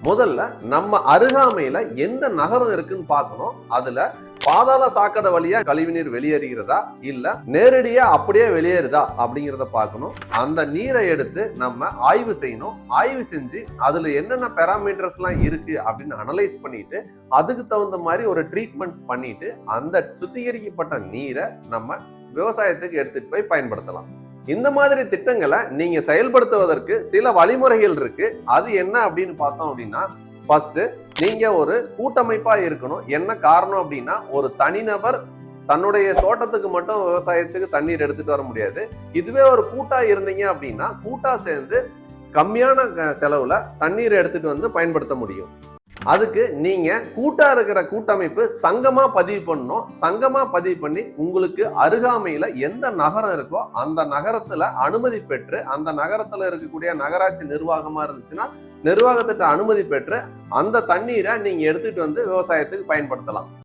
முதல்ல நம்ம அருகாமையில எந்த நகரம் இருக்குன்னு பார்க்கணும். அதுல பாதாள சாக்கடை வழியா கழிவுநீர் வெளியேறுகிறதா இல்ல நேரடியா அப்படியே வெளியேறுதா அப்படிங்கிறத பார்க்கணும். அந்த நீரை எடுத்து நம்ம ஆய்வு செய்யணும். ஆய்வு செஞ்சு அதுல என்னென்ன பெராமீட்டர்ஸ் எல்லாம் இருக்கு அப்படின்னு அனலைஸ் பண்ணிட்டு அதுக்கு தகுந்த மாதிரி ஒரு ட்ரீட்மெண்ட் பண்ணிட்டு அந்த சுத்திகரிக்கப்பட்ட நீரை நம்ம விவசாயத்துக்கு எடுத்துட்டு போய் பயன்படுத்தலாம். இந்த மாதிரி திட்டங்களை நீங்க செயல்படுத்துவதற்கு சில வழிமுறைகள் இருக்கு. அது என்ன அப்படின்னு பார்த்தோம் அப்படின்னா, ஃபர்ஸ்ட் நீங்க ஒரு கூட்டமைப்பா இருக்கணும். என்ன காரணம் அப்படின்னா, ஒரு தனிநபர் தன்னுடைய தோட்டத்துக்கு மட்டும் விவசாயத்துக்கு தண்ணீர் எடுத்துட்டு வர முடியாது. இதுவே ஒரு கூட்டா இருந்தீங்க அப்படின்னா கூட்டா சேர்ந்து கம்மியான செலவுல தண்ணீர் எடுத்துட்டு வந்து பயன்படுத்த முடியும். அதுக்கு நீங்க கூட்டா இருக்கிற கூட்டமைப்பு சங்கமா பதிவு பண்ணணும். சங்கமா பதிவு பண்ணி உங்களுக்கு அருகாமையில எந்த நகரம் இருக்கோ அந்த நகரத்துல அனுமதி பெற்று, அந்த நகரத்துல இருக்கக்கூடிய நகராட்சி நிர்வாகமா இருந்துச்சுன்னா நிர்வாகத்திட்ட அனுமதி பெற்று அந்த தண்ணீரை நீங்க எடுத்துட்டு வந்து விவசாயத்துக்கு பயன்படுத்தலாம்.